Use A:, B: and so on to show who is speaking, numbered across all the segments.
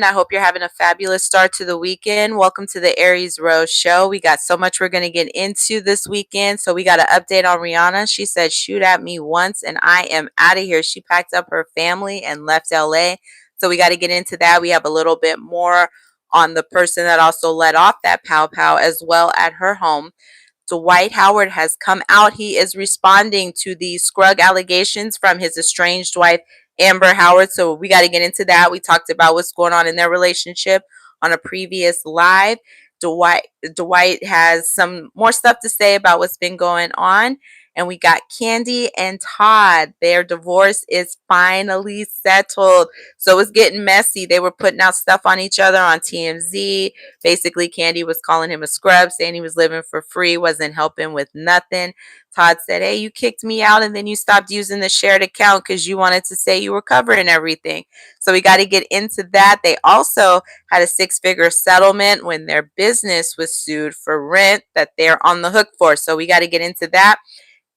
A: I hope you're having a fabulous start to the weekend. Welcome to the Aries Rose Show. We got so much we're going to get into this weekend. So, we got an update on Rihanna. She said, "Shoot at me once and I am out of here." She packed up her family and left LA. So, we got to get into that. We have a little bit more on the person that also let off that pow pow as well at her home. Dwight Howard has come out. He is responding to the Scruggs allegations from his estranged wife, Amber Howard. So we got to get into that. We talked about what's going on in their relationship on a previous live. Dwight has some more stuff to say about what's been going on. And we got Kandi and Todd. Their divorce is finally settled. So it's getting messy. They were putting out stuff on each other on TMZ. Basically, Kandi was calling him a scrub, saying he was living for free, wasn't helping with nothing. Todd said, "Hey, you kicked me out and then you stopped using the shared account because you wanted to say you were covering everything." So we got to get into that. They also had a six-figure settlement when their business was sued for rent that they're on the hook for. So we got to get into that.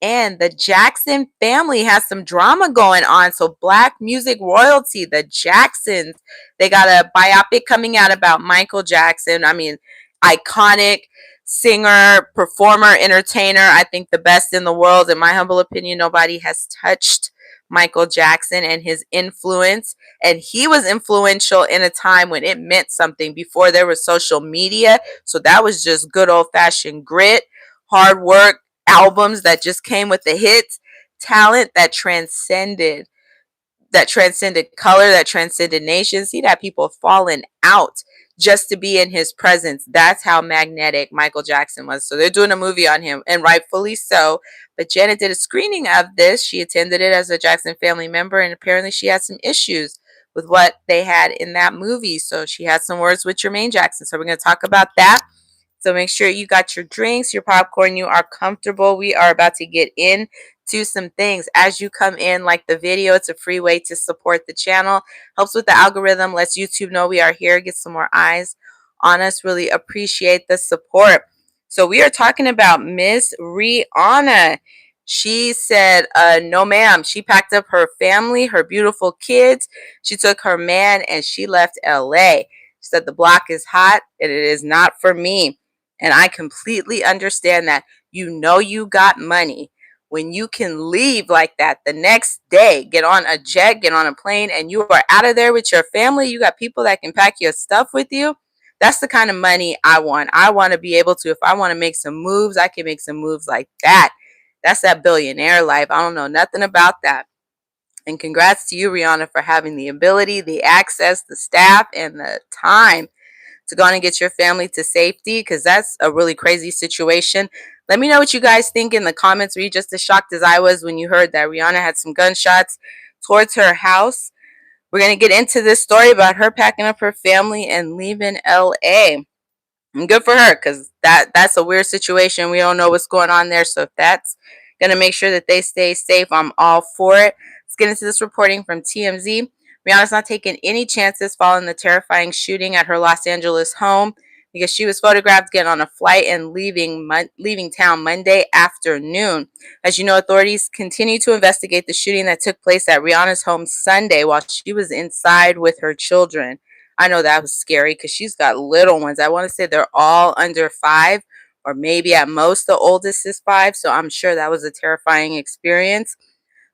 A: And the Jackson family has some drama going on. So Black music royalty, the Jacksons, they got a biopic coming out about Michael Jackson. I mean, iconic singer, performer, entertainer. I think the best in the world. In my humble opinion, nobody has touched Michael Jackson and his influence. And he was influential in a time when it meant something before there was social media. So that was just good old fashioned grit, hard work, albums that just came with the hits, talent that transcended color, that transcended nations. He'd have people falling out just to be in his presence. That's how magnetic Michael Jackson was. So they're doing a movie on him, and rightfully so. But Janet did a screening of this. She attended it as a Jackson family member, and apparently she had some issues with what they had in that movie. So she had some words with Jermaine Jackson. So we're going to talk about that. So make sure you got your drinks, your popcorn, you are comfortable. We are about to get into some things. As you come in, like the video, it's a free way to support the channel. Helps with the algorithm, lets YouTube know we are here, get some more eyes on us. Really appreciate the support. So we are talking about Miss Rihanna. She said, no ma'am. She packed up her family, her beautiful kids. She took her man and she left LA. She said, "The block is hot and it is not for me." And I completely understand that. You got money when you can leave like that the next day, get on a jet, get on a plane, and you are out of there with your family. You got people that can pack your stuff with you. That's the kind of money I want. I want to be able to, if I want to make some moves, I can make some moves like that. That's that billionaire life. I don't know nothing about that. And congrats to you, Rihanna, for having the ability, the access, the staff, and the time to go on and get your family to safety, because that's a really crazy situation. Let me know what you guys think in the comments. Were you just as shocked as I was when you heard that Rihanna had some gunshots towards her house? We're going to get into this story about her packing up her family and leaving LA. And good for her, because that's a weird situation. We don't know what's going on there. So if that's going to make sure that they stay safe, I'm all for it. Let's get into this reporting from TMZ. Rihanna's not taking any chances following the terrifying shooting at her Los Angeles home, because she was photographed getting on a flight and leaving town Monday afternoon. As you know, authorities continue to investigate the shooting that took place at Rihanna's home Sunday while she was inside with her children. I know that was scary because she's got little ones. I want to say they're all under 5, or maybe at most the oldest is 5. So I'm sure that was a terrifying experience.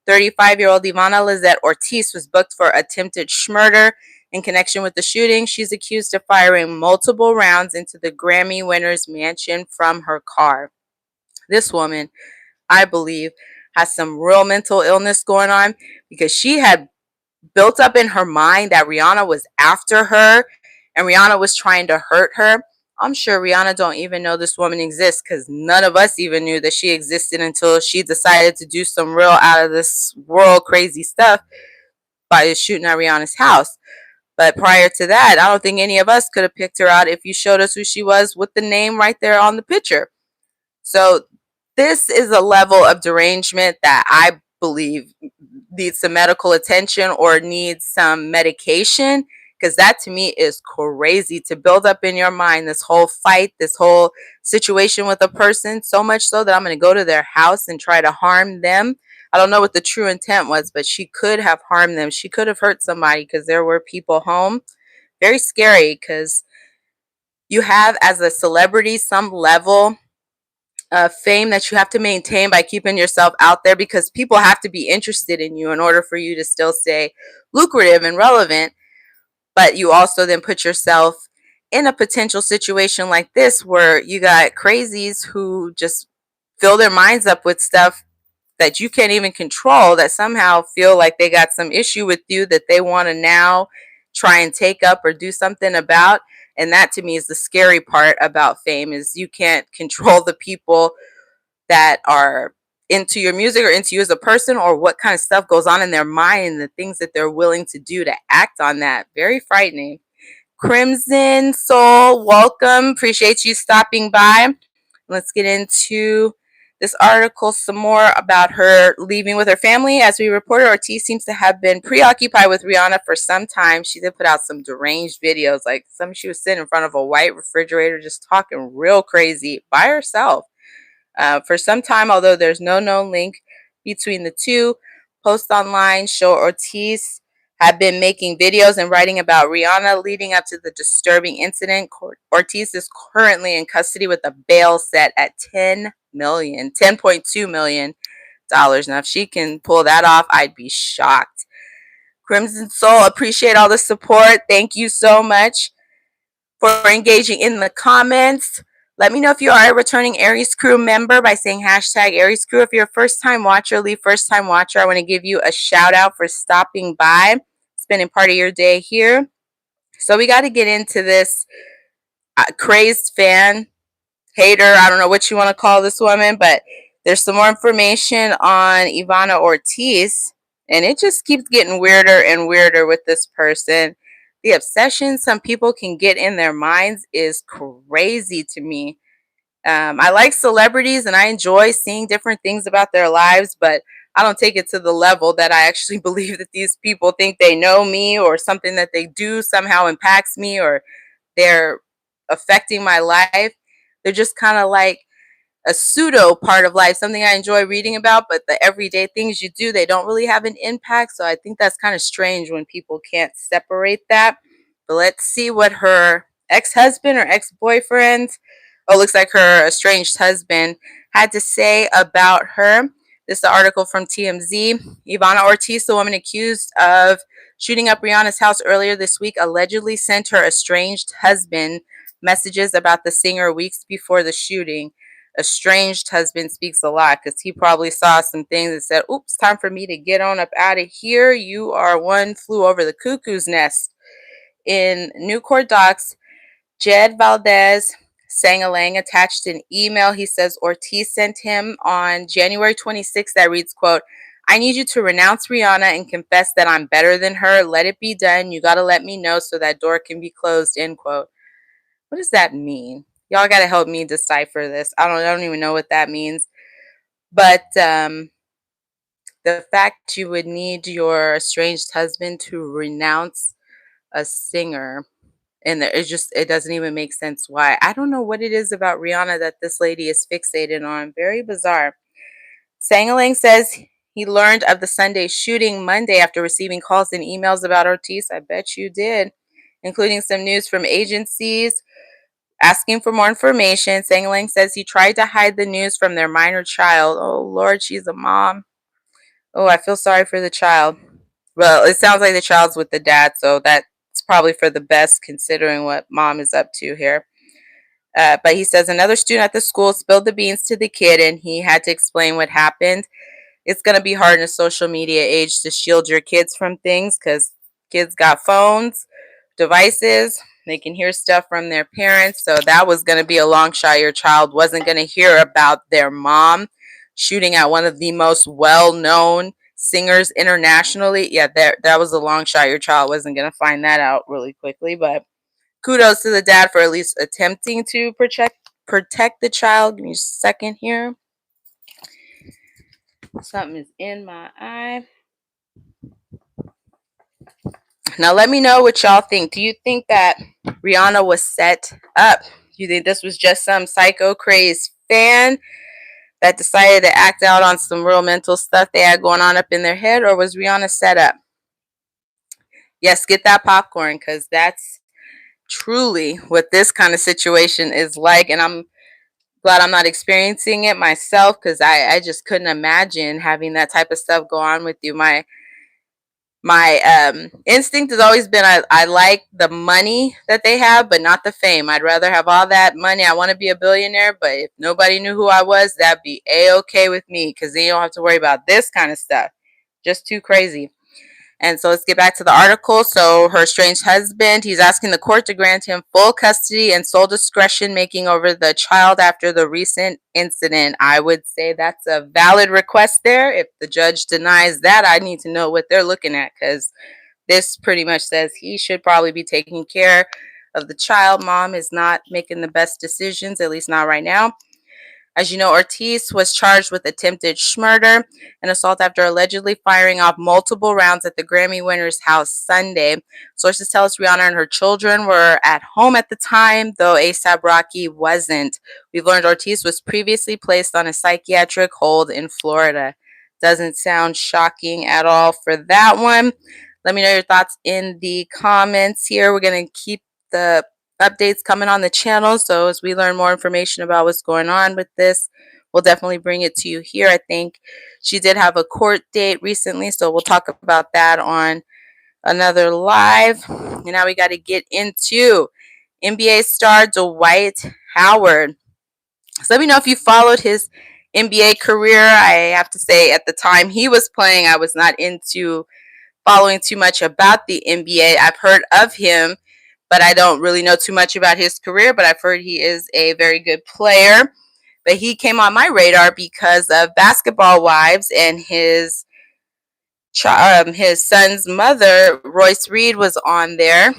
A: 35-year-old Ivana Lizette Ortiz was booked for attempted murder in connection with the shooting. She's accused of firing multiple rounds into the Grammy winner's mansion from her car. This woman, I believe, has some real mental illness going on, because she had built up in her mind that Rihanna was after her and Rihanna was trying to hurt her. I'm sure Rihanna don't even know this woman exists, because none of us even knew that she existed until she decided to do some real out of this world crazy stuff by shooting at Rihanna's house. But prior to that, I don't think any of us could have picked her out if you showed us who she was with the name right there on the picture. So this is a level of derangement that I believe needs some medical attention or needs some medication, because that to me is crazy, to build up in your mind this whole fight, this whole situation with a person, so much so that I'm going to go to their house and try to harm them. I don't know what the true intent was, but she could have harmed them. She could have hurt somebody because there were people home. very scary because you have, as a celebrity, some level of fame that you have to maintain by keeping yourself out there, because people have to be interested in you in order for you to still stay lucrative and relevant. But you also then put yourself in a potential situation like this where you got crazies who just fill their minds up with stuff that you can't even control, that somehow feel like they got some issue with you that they want to now try and take up or do something about. And that, to me, is the scary part about fame, is you can't control the people that are into your music or into you as a person, or what kind of stuff goes on in their mind and the things that they're willing to do to act on that. Very frightening. Crimson Soul, welcome. Appreciate you stopping by. Let's get into this article some more about her leaving with her family. As we reported, Ortiz seems to have been preoccupied with Rihanna for some time. She did put out some deranged videos, like she was sitting in front of a white refrigerator just talking real crazy by herself. For some time, although there's no known link between the two, posts online show Ortiz had been making videos and writing about Rihanna leading up to the disturbing incident. Ortiz is currently in custody with a bail set at $10.2 million. Now, if she can pull that off, I'd be shocked. Crimson Soul, appreciate all the support. Thank you so much for engaging in the comments. Let me know if you are a returning Aries Crew member by saying hashtag Aries Crew. If you're a first-time watcher, leave first-time watcher. I want to give you a shout out for stopping by, spending part of your day here. So we got to get into this crazed fan, hater, I don't know what you want to call this woman, but there's some more information on Ivana Ortiz, and it just keeps getting weirder and weirder with this person. The obsession some people can get in their minds is crazy to me. I like celebrities and I enjoy seeing different things about their lives, but I don't take it to the level that I actually believe that these people think they know me, or something that they do somehow impacts me, or they're affecting my life. They're just kind of like a pseudo part of life, something I enjoy reading about, but the everyday things you do, they don't really have an impact. So I think that's kind of strange when people can't separate that. But let's see what her ex-husband or ex-boyfriend, oh, looks like her estranged husband, had to say about her. This is an article from TMZ. Ivana Ortiz, the woman accused of shooting up Rihanna's house earlier this week, allegedly sent her estranged husband messages about the singer weeks before the shooting. Estranged husband speaks a lot, because he probably saw some things and said, oops, time for me to get on up out of here. You are one flew over the cuckoo's nest. In new court docs, Jed Valdez Sangalang attached an email he says Ortiz sent him on January 26th that reads, quote, I need you to renounce Rihanna and confess that I'm better than her. Let it be done. You got to let me know so that door can be closed, end quote. What does that mean? Y'all got to help me decipher this. I don't even know what that means. But the fact you would need your estranged husband to renounce a singer, and it doesn't even make sense why. I don't know what it is about Rihanna that this lady is fixated on. Very bizarre. Sangalang says he learned of the Sunday shooting Monday after receiving calls and emails about Ortiz. I bet you did, including some news from agencies asking for more information. Sangalang says he tried to hide the news from their minor child. Oh, Lord, she's a mom. Oh, I feel sorry for the child. Well, it sounds like the child's with the dad, so that's probably for the best considering what mom is up to here. But he says another student at the school spilled the beans to the kid, and he had to explain what happened. It's going to be hard in a social media age to shield your kids from things, because kids got phones, devices. They can hear stuff from their parents. So that was going to be a long shot. Your child wasn't going to hear about their mom shooting at one of the most well-known singers internationally. Yeah, that was a long shot. Your child wasn't going to find that out really quickly. But kudos to the dad for at least attempting to protect the child. Give me a second here. Something is in my eye. Now let me know what y'all think. Do you think that Rihanna was set up? Do you think this was just some psycho crazed fan that decided to act out on some real mental stuff they had going on up in their head, or was Rihanna set up? Yes, get that popcorn, because that's truly what this kind of situation is like. And I'm glad I'm not experiencing it myself, because I just couldn't imagine having that type of stuff go on with you. My instinct has always been I like the money that they have, but not the fame. I'd rather have all that money. I want to be a billionaire, but if nobody knew who I was, that'd be a-okay with me, because then you don't have to worry about this kind of stuff. Just too crazy. And so let's get back to the article. So her estranged husband, he's asking the court to grant him full custody and sole discretion making over the child after the recent incident. I would say that's a valid request there. If the judge denies that, I need to know what they're looking at, because this pretty much says he should probably be taking care of the child. Mom is not making the best decisions, at least not right now. As you know, Ortiz was charged with attempted murder and assault after allegedly firing off multiple rounds at the Grammy winner's house Sunday. Sources tell us Rihanna and her children were at home at the time, though A$AP Rocky wasn't. We've learned Ortiz was previously placed on a psychiatric hold in Florida. Doesn't sound shocking at all for that one. Let me know your thoughts in the comments here. We're going to keep the updates coming on the channel, so as we learn more information about what's going on with this, we'll definitely bring it to you here. I think she did have a court date recently, so we'll talk about that on another live. And now we got to get into NBA star Dwight Howard. So let me know if you followed his NBA career. I have to say, at the time he was playing, I was not into following too much about the NBA. I've heard of him, but I don't really know too much about his career, but I've heard he is a very good player. But he came on my radar because of Basketball Wives, and his son's mother, Royce Reed, was on there.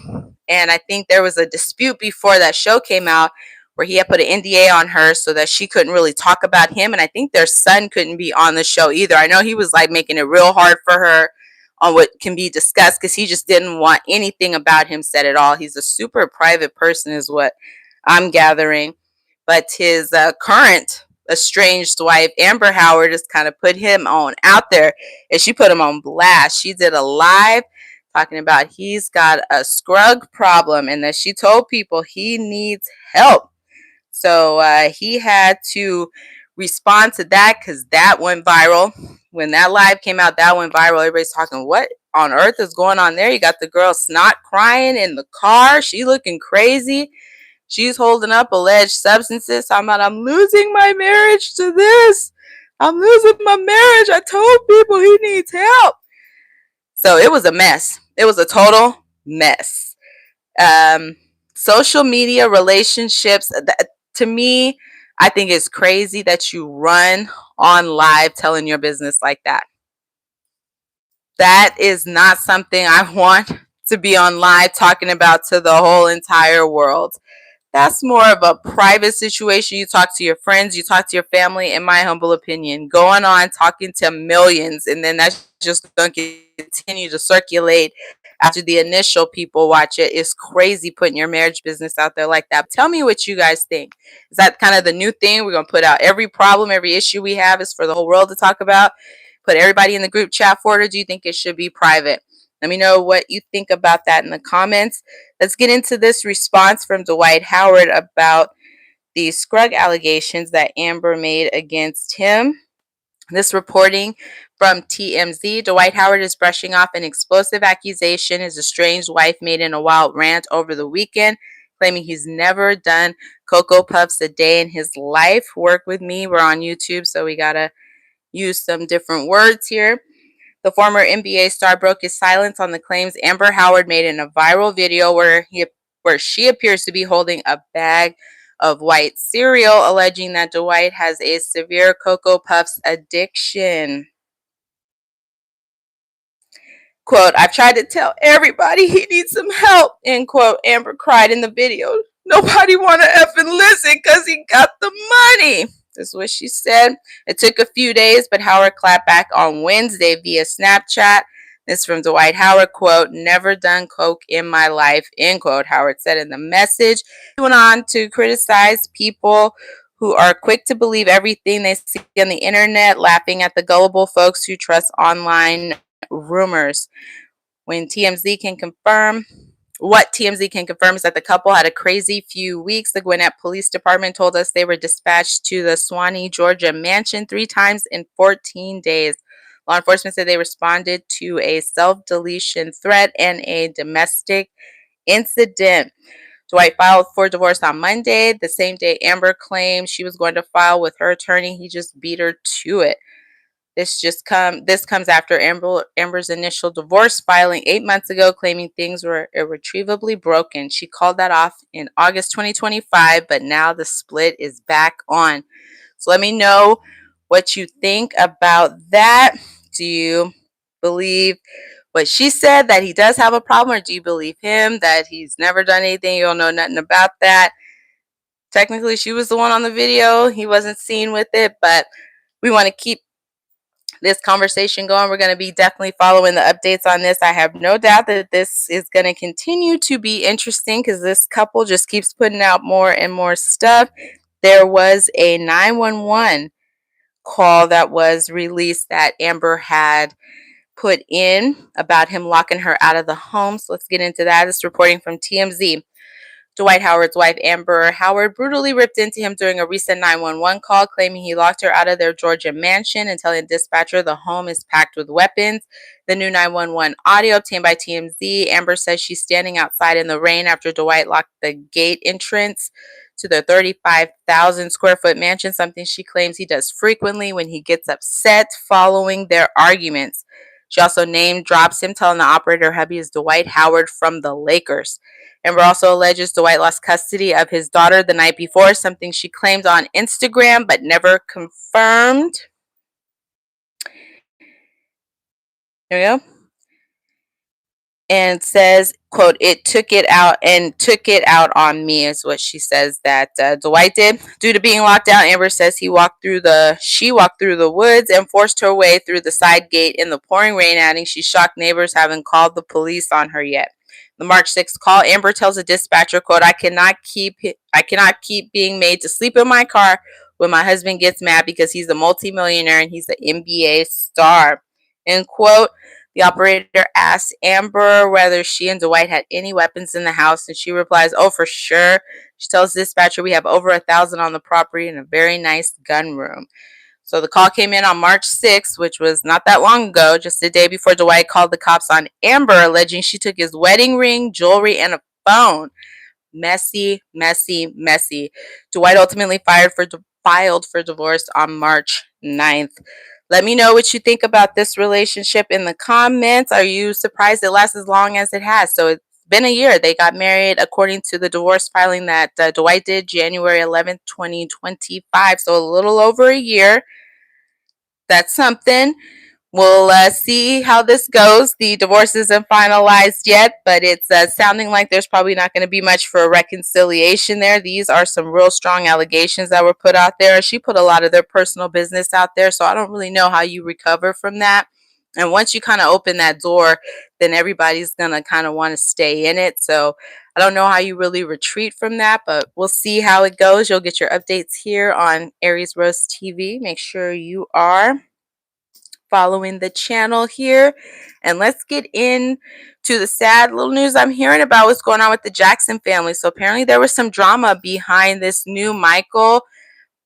A: And I think there was a dispute before that show came out where he had put an NDA on her so that she couldn't really talk about him. And I think their son couldn't be on the show either. I know he was like making it real hard for her on what can be discussed, because he just didn't want anything about him said at all. He's a super private person is what I'm gathering. But his current estranged wife, Amber Howard, just kind of put him on out there, and she put him on blast. She did a live talking about he's got a scrug problem and that she told people he needs help. So he had to respond to that, because that went viral. When that live came out, that went viral. Everybody's talking, what on earth is going on there? You got the girl snot crying in the car. She looking crazy. She's holding up alleged substances. I'm losing my marriage to this. I'm losing my marriage. I told people he needs help. So it was a mess. It was a total mess. Social media relationships, to me, I think it's crazy that you run on live telling your business like that. That is not something I want to be on live talking about to the whole entire world. That's more of a private situation. You talk to your friends, you talk to your family, in my humble opinion. Going on talking to millions, and then that's just going to continue to circulate after the initial people watch it. Is crazy putting your marriage business out there like that. Tell me what you guys think. Is that kind of the new thing? We're going to put out every problem, every issue we have is for the whole world to talk about? Put everybody in the group chat for it, or do you think it should be private? Let me know what you think about that in the comments. Let's get into this response from Dwight Howard about the scrug allegations that Amber made against him. This reporting from TMZ. Dwight Howard is brushing off an explosive accusation his estranged wife made in a wild rant over the weekend, claiming he's never done Cocoa Puffs a day in his life. Work with me. We're on YouTube, so we got to use some different words here. The former NBA star broke his silence on the claims Amber Howard made in a viral video where she appears to be holding a bag of white cereal, alleging that Dwight has a severe Cocoa Puffs addiction. Quote, I've tried to tell everybody he needs some help, end quote, Amber cried in the video. Nobody want to effing listen because he got the money. This is what she said. It took a few days, but Howard clapped back on Wednesday via Snapchat. This from Dwight Howard, quote, never done coke in my life, end quote, Howard said in the message. He went on to criticize people who are quick to believe everything they see on the internet, laughing at the gullible folks who trust online rumors. When TMZ can confirm What TMZ can confirm is that the couple had a crazy few weeks. The Gwinnett Police Department told us they were dispatched to the Suwanee, Georgia mansion 3 times in 14 days. Law enforcement said they responded to a self-deletion threat and a domestic incident. Dwight filed for divorce on Monday, the same day Amber claimed she was going to file with her attorney. He just beat her to it. This comes after Amber's initial divorce filing 8 months ago, claiming things were irretrievably broken. She called that off in August 2025, but now the split is back on. So let me know what you think about that. Do you believe what she said, that he does have a problem, or do you believe him, that he's never done anything, you don't know nothing about that? Technically, she was the one on the video. He wasn't seen with it, but we want to keep this conversation going. We're going to be definitely following the updates on this. I have no doubt that this is going to continue to be interesting because this couple just keeps putting out more and more stuff. There was a 911 call that was released that Amber had put in about him locking her out of the home. So let's get into that. It's reporting from TMZ. Dwight Howard's wife, Amber Howard, brutally ripped into him during a recent 911 call, claiming he locked her out of their Georgia mansion and telling a dispatcher the home is packed with weapons. The new 911 audio obtained by TMZ, Amber says she's standing outside in the rain after Dwight locked the gate entrance to their 35,000 square foot mansion, something she claims he does frequently when he gets upset following their arguments. She also name drops him, telling the operator hubby is Dwight Howard from the Lakers. Amber also alleges Dwight lost custody of his daughter the night before, something she claimed on Instagram but never confirmed. There we go. And says, quote, it took it out on me, is what she says that Dwight did. Due to being locked out, Amber says she walked through the woods and forced her way through the side gate in the pouring rain, adding she shocked neighbors, haven't called the police on her yet. The March 6th call, Amber tells a dispatcher, quote, I cannot keep being made to sleep in my car when my husband gets mad because he's a multimillionaire and he's an NBA star, end quote. The operator asks Amber whether she and Dwight had any weapons in the house, and she replies, oh, for sure. She tells the dispatcher, we have over 1,000 on the property and a very nice gun room. So the call came in on March 6th, which was not that long ago, just a day before Dwight called the cops on Amber, alleging she took his wedding ring, jewelry, and a phone. Messy, messy, messy. Dwight ultimately filed for divorce on March 9th. Let me know what you think about this relationship in the comments. Are you surprised it lasts as long as it has? So it's been a year. They got married according to the divorce filing that Dwight did January 11th, 2025. So a little over a year. That's something. We'll see how this goes. The divorce isn't finalized yet, but it's sounding like there's probably not going to be much for a reconciliation there. These are some real strong allegations that were put out there. She put a lot of their personal business out there, so I don't really know how you recover from that. And once you kind of open that door, then everybody's going to kind of want to stay in it. So I don't know how you really retreat from that, but we'll see how it goes. You'll get your updates here on Aries Rose TV. Make sure you are following the channel here, and let's get in to the sad little news I'm hearing about what's going on with the Jackson family. So apparently there was some drama behind this new Michael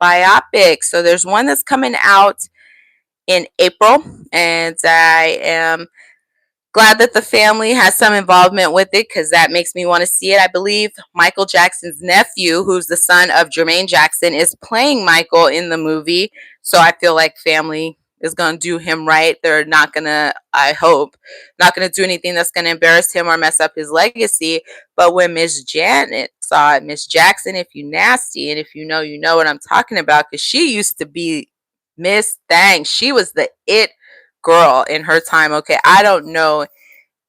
A: biopic. So there's one that's coming out in April, and I am glad that the family has some involvement with it because that makes me want to see it. I believe Michael Jackson's nephew, who's the son of Jermaine Jackson, is playing Michael in the movie. So I feel like family is going to do him right. They're not going to, I hope, not going to do anything that's going to embarrass him or mess up his legacy. But when Miss Janet saw it, Miss Jackson, if you nasty, and if you know what I'm talking about, because she used to be Miss Thang. She was the it girl in her time. Okay, I don't know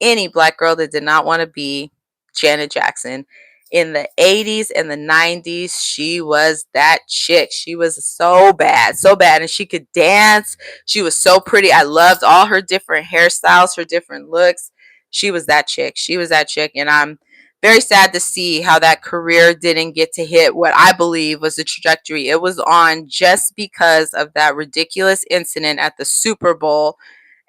A: any black girl that did not want to be Janet Jackson. In the 80s and the 90s, she was that chick. She was so bad, and she could dance. She was so pretty. I loved all her different hairstyles, her different looks. She was that chick. And I'm very sad to see how that career didn't get to hit what I believe was the trajectory it was on, just because of that ridiculous incident at the Super Bowl.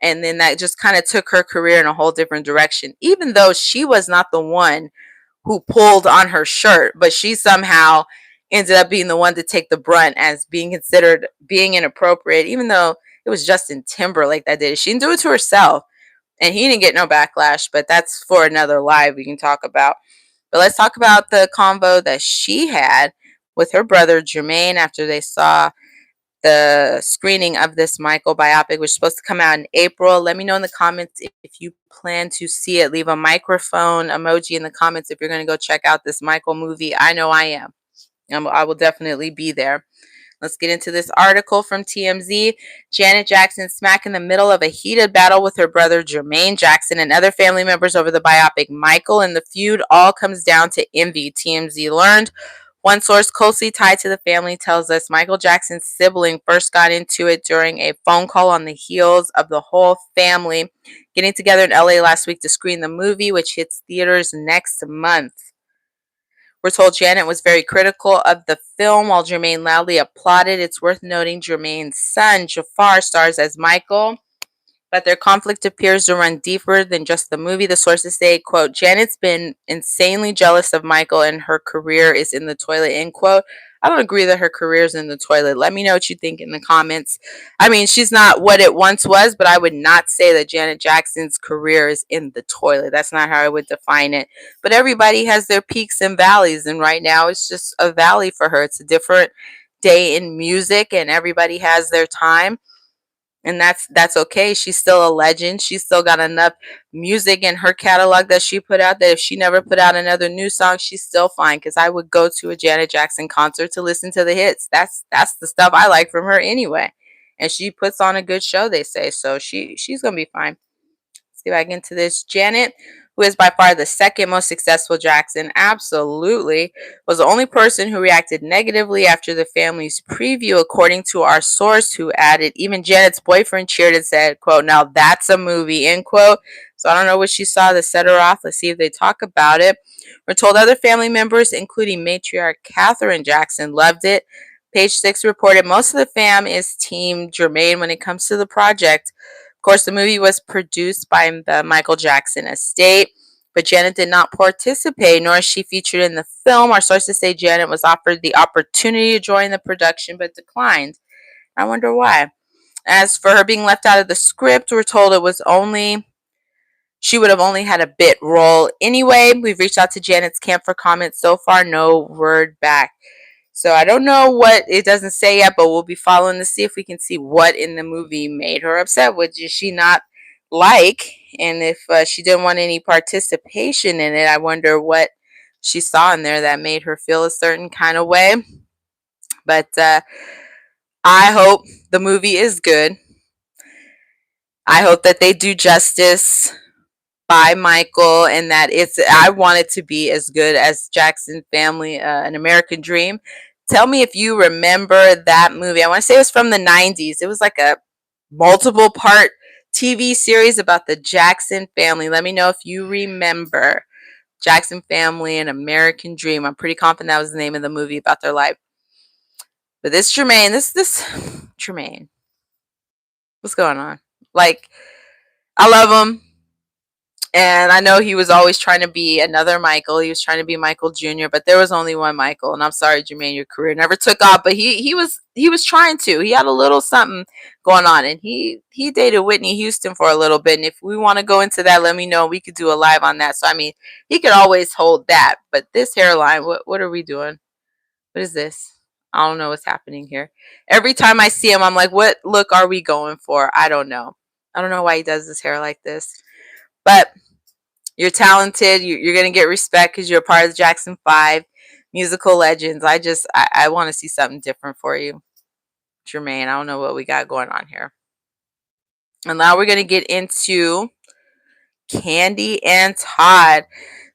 A: And then that just kind of took her career in a whole different direction, even though she was not the one who pulled on her shirt, but she somehow ended up being the one to take the brunt as being considered being inappropriate, even though it was Justin Timberlake that did it. She didn't do it to herself, and he didn't get no backlash, but that's for another live we can talk about. But let's talk about the convo that she had with her brother Jermaine after they saw the screening of this Michael biopic, which is supposed to come out in April. Let me know in the comments if you plan to see it. Leave a microphone emoji in the comments if you're going to go check out this Michael movie. I know I am. I will definitely be there. Let's get into this article from TMZ. Janet Jackson smack in the middle of a heated battle with her brother Jermaine Jackson and other family members over the biopic Michael, and the feud all comes down to envy, TMZ learned. One source closely tied to the family tells us Michael Jackson's sibling first got into it during a phone call on the heels of the whole family getting together in LA last week to screen the movie, which hits theaters next month. We're told Janet was very critical of the film while Jermaine loudly applauded. It's worth noting Jermaine's son, Jafar, stars as Michael, but their conflict appears to run deeper than just the movie. The sources say, quote, Janet's been insanely jealous of Michael and her career is in the toilet, end quote. I don't agree that her career is in the toilet. Let me know what you think in the comments. I mean, she's not what it once was, but I would not say that Janet Jackson's career is in the toilet. That's not how I would define it. But everybody has their peaks and valleys, and right now it's just a valley for her. It's a different day in music, and everybody has their time. And that's okay. She's still a legend. She's still got enough music in her catalog that she put out that if she never put out another new song, she's still fine. Because I would go to a Janet Jackson concert to listen to the hits. That's the stuff I like from her anyway. And she puts on a good show, they say. So she's gonna be fine. Let's get back into this. Janet, who is by far the second most successful Jackson, absolutely was the only person who reacted negatively after the family's preview, according to our source, who added, even Janet's boyfriend cheered and said, quote, now that's a movie, end quote. So I don't know what she saw that set her off. Let's see if they talk about it. We're told other family members, including matriarch Katherine Jackson, loved it. Page 6 reported most of the fam is Team Jermaine when it comes to the project. Of course, the movie was produced by the Michael Jackson estate, but Janet did not participate, nor is she featured in the film. Our sources say Janet was offered the opportunity to join the production, but declined. I wonder why. As for her being left out of the script, we're told it was she would have only had a bit role anyway. We've reached out to Janet's camp for comments. So far, no word back. So I don't know what it doesn't say yet, but we'll be following to see if we can see what in the movie made her upset. What did she not like? And if she didn't want any participation in it, I wonder what she saw in there that made her feel a certain kind of way. But I hope the movie is good. I hope that they do justice by Michael and that I want it to be as good as Jackson Family, An American Dream. Tell me if you remember that movie. I want to say it was from the 90s. It was like a multiple part TV series about the Jackson family. Let me know if you remember Jackson Family, An American Dream. I'm pretty confident that was the name of the movie about their life. But this Jermaine, this Jermaine, what's going on? Like, I love him. And I know he was always trying to be another Michael. He was trying to be Michael Jr., but there was only one Michael. And I'm sorry, Jermaine, your career never took off. But he was trying to. He had a little something going on, and he dated Whitney Houston for a little bit. And if we want to go into that, let me know. We could do a live on that. So I mean, he could always hold that. But this hairline, what are we doing? What is this? I don't know what's happening here. Every time I see him, I'm like, what look are we going for? I don't know. I don't know why he does his hair like this. But you're talented. You're going to get respect because you're a part of the Jackson 5 musical legends. I want to see something different for you, Jermaine. I don't know what we got going on here. And now we're going to get into Kandi and Todd.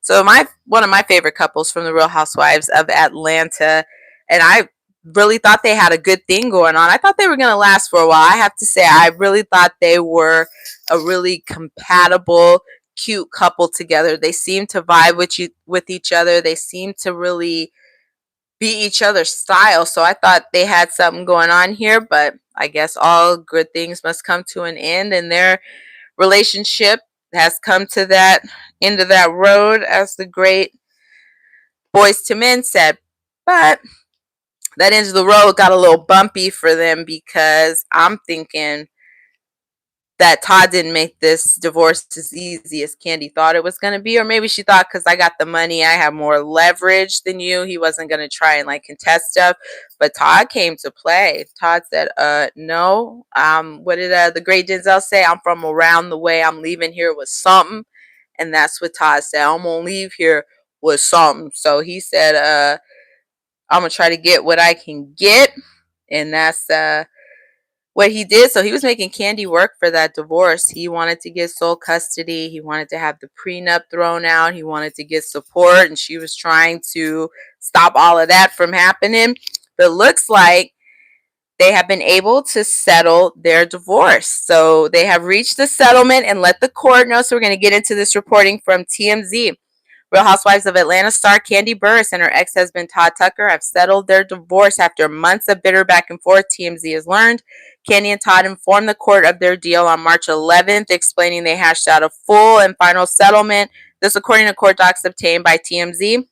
A: So one of my favorite couples from the Real Housewives of Atlanta. And I really thought they had a good thing going on. I thought they were going to last for a while. I have to say, I really thought they were a really compatible, cute couple together. They seem to vibe with each other. They seem to really be each other's style. So I thought they had something going on here, but I guess all good things must come to an end, and their relationship has come to that end of that road, as the great Boys to Men said. But that end of the road got a little bumpy for them, because I'm thinking that Todd didn't make this divorce as easy as Kandi thought it was going to be. Or maybe she thought, because I got the money, I have more leverage than you, he wasn't going to try and like contest stuff. But Todd came to play. Todd said, no. What did the great Denzel say? I'm from around the way. I'm leaving here with something. And that's what Todd said. I'm going to leave here with something. So he said, I'm going to try to get what I can get. And that's what he did. So he was making Kandi work for that divorce. He wanted to get sole custody. He wanted to have the prenup thrown out. He wanted to get support, and she was trying to stop all of that from happening. But it looks like they have been able to settle their divorce. So they have reached the settlement and let the court know. So we're going to get into this reporting from TMZ. Real Housewives of Atlanta star Kandi Burruss and her ex-husband Todd Tucker have settled their divorce after months of bitter back and forth, TMZ has learned. Kandi and Todd informed the court of their deal on March 11th, explaining they hashed out a full and final settlement. This according to court docs obtained by TMZ.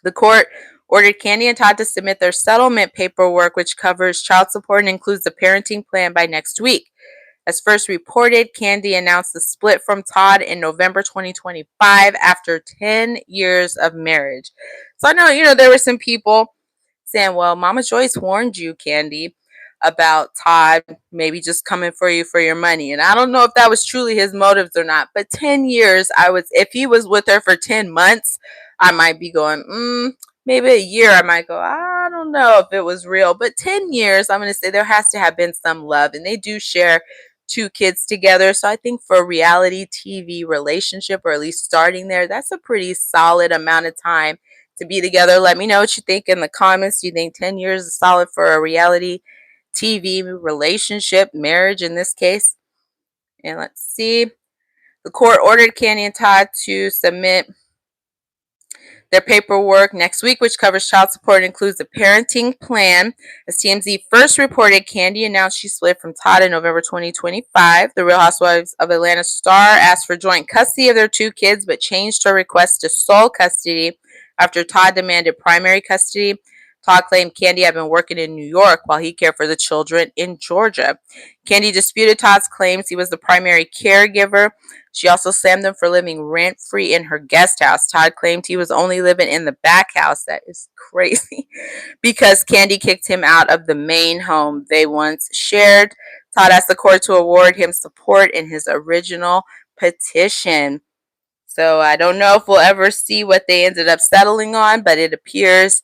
A: The court ordered Kandi and Todd to submit their settlement paperwork, which covers child support and includes the parenting plan, by next week. As first reported, Kandi announced the split from Todd in November 2025 after 10 years of marriage. So I know, there were some people saying, well, Mama Joyce warned you, Kandi, about Todd maybe just coming for you for your money. And I don't know if that was truly his motives or not, but 10 years, if he was with her for 10 months, I might be going, maybe a year, I might go, I don't know if it was real. But 10 years, I'm going to say there has to have been some love. And they do share 2 kids together. So I think for a reality TV relationship, or at least starting there, that's a pretty solid amount of time to be together. Let me know what you think in the comments. Do you think 10 years is solid for a reality TV relationship, marriage in this case? And let's see. The court ordered Kandi and Todd to submit their paperwork next week, which covers child support and includes a parenting plan. As TMZ first reported, Kandi announced she split from Todd in November 2025. The Real Housewives of Atlanta star asked for joint custody of their 2 kids, but changed her request to sole custody after Todd demanded primary custody. Todd claimed Kandi had been working in New York while he cared for the children in Georgia. Kandi disputed Todd's claims he was the primary caregiver. She also slammed him for living rent-free in her guest house. Todd claimed he was only living in the back house. That is crazy. Because Kandi kicked him out of the main home they once shared. Todd asked the court to award him support in his original petition. So I don't know if we'll ever see what they ended up settling on, but it appears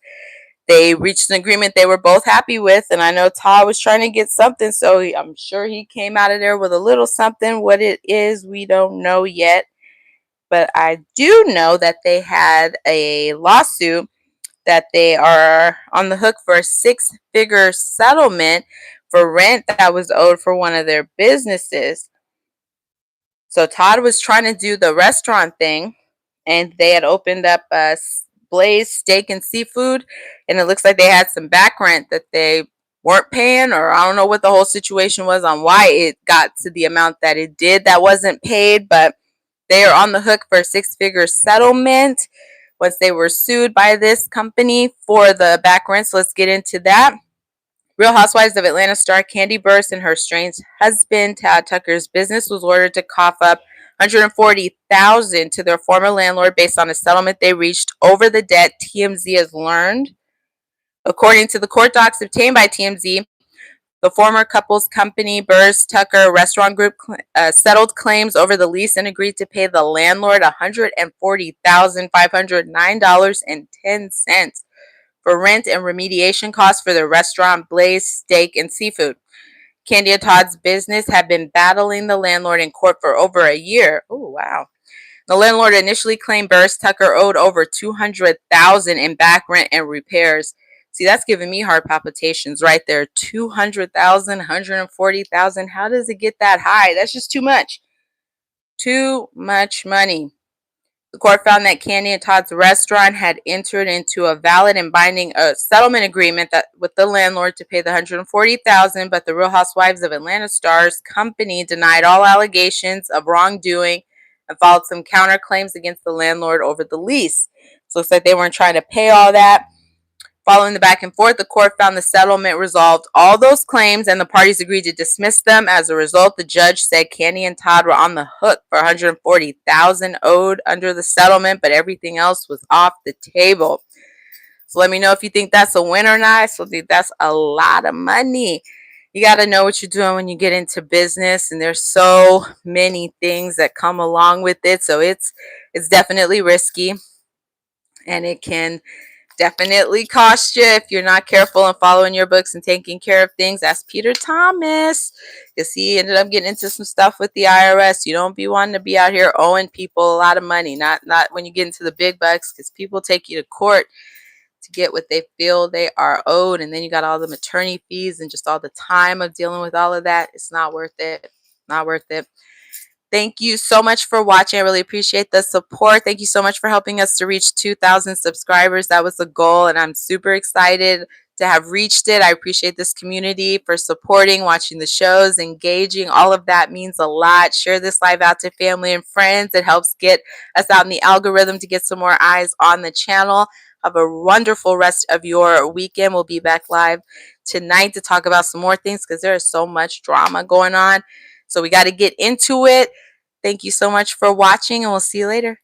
A: they reached an agreement they were both happy with. And I know Todd was trying to get something, so I'm sure he came out of there with a little something. What it is, we don't know yet. But I do know that they had a lawsuit that they are on the hook for a 6-figure settlement for rent that was owed for one of their businesses. So Todd was trying to do the restaurant thing, and they had opened up a Blaze Steak and Seafood, and it looks like they had some back rent that they weren't paying, or I don't know what the whole situation was on why it got to the amount that it did that wasn't paid, but they are on the hook for a 6-figure settlement once they were sued by this company for the back rent. So let's get into that. Real Housewives of Atlanta star Kandi Burruss and her estranged husband Todd Tucker's business was ordered to cough up $140,000 to their former landlord based on a settlement they reached over the debt, TMZ has learned. According to the court docs obtained by TMZ, the former couple's company, Burruss Tucker Restaurant Group, settled claims over the lease and agreed to pay the landlord $140,509.10 for rent and remediation costs for the restaurant Blaze Steak and Seafood. Kandi and Todd's business had been battling the landlord in court for over a year. Oh, wow. The landlord initially claimed Burruss Tucker owed over $200,000 in back rent and repairs. See, that's giving me heart palpitations right there. $200,000, $140,000. How does it get that high? That's just too much. Too much money. The court found that Kandi and Todd's restaurant had entered into a valid and binding settlement agreement with the landlord to pay the $140,000, but the Real Housewives of Atlanta Stars company denied all allegations of wrongdoing and filed some counterclaims against the landlord over the lease. So it looks like they weren't trying to pay all that. Following the back and forth, the court found the settlement resolved all those claims and the parties agreed to dismiss them. As a result, the judge said Kandi and Todd were on the hook for $140,000 owed under the settlement, but everything else was off the table. So let me know if you think that's a win or not. I still think that's a lot of money. You got to know what you're doing when you get into business, and there's so many things that come along with it. So it's definitely risky, and it can definitely cost you if you're not careful and following your books and taking care of things. That's Peter Thomas, because he ended up getting into some stuff with the IRS. You don't be wanting to be out here owing people a lot of money, not when you get into the big bucks, because people take you to court to get what they feel they are owed, and then you got all the attorney fees and just all the time of dealing with all of that. It's not worth it. Not worth it. Thank you so much for watching. I really appreciate the support. Thank you so much for helping us to reach 2,000 subscribers. That was the goal, and I'm super excited to have reached it. I appreciate this community for supporting, watching the shows, engaging. All of that means a lot. Share this live out to family and friends. It helps get us out in the algorithm to get some more eyes on the channel. Have a wonderful rest of your weekend. We'll be back live tonight to talk about some more things because there is so much drama going on. So we got to get into it. Thank you so much for watching, and we'll see you later.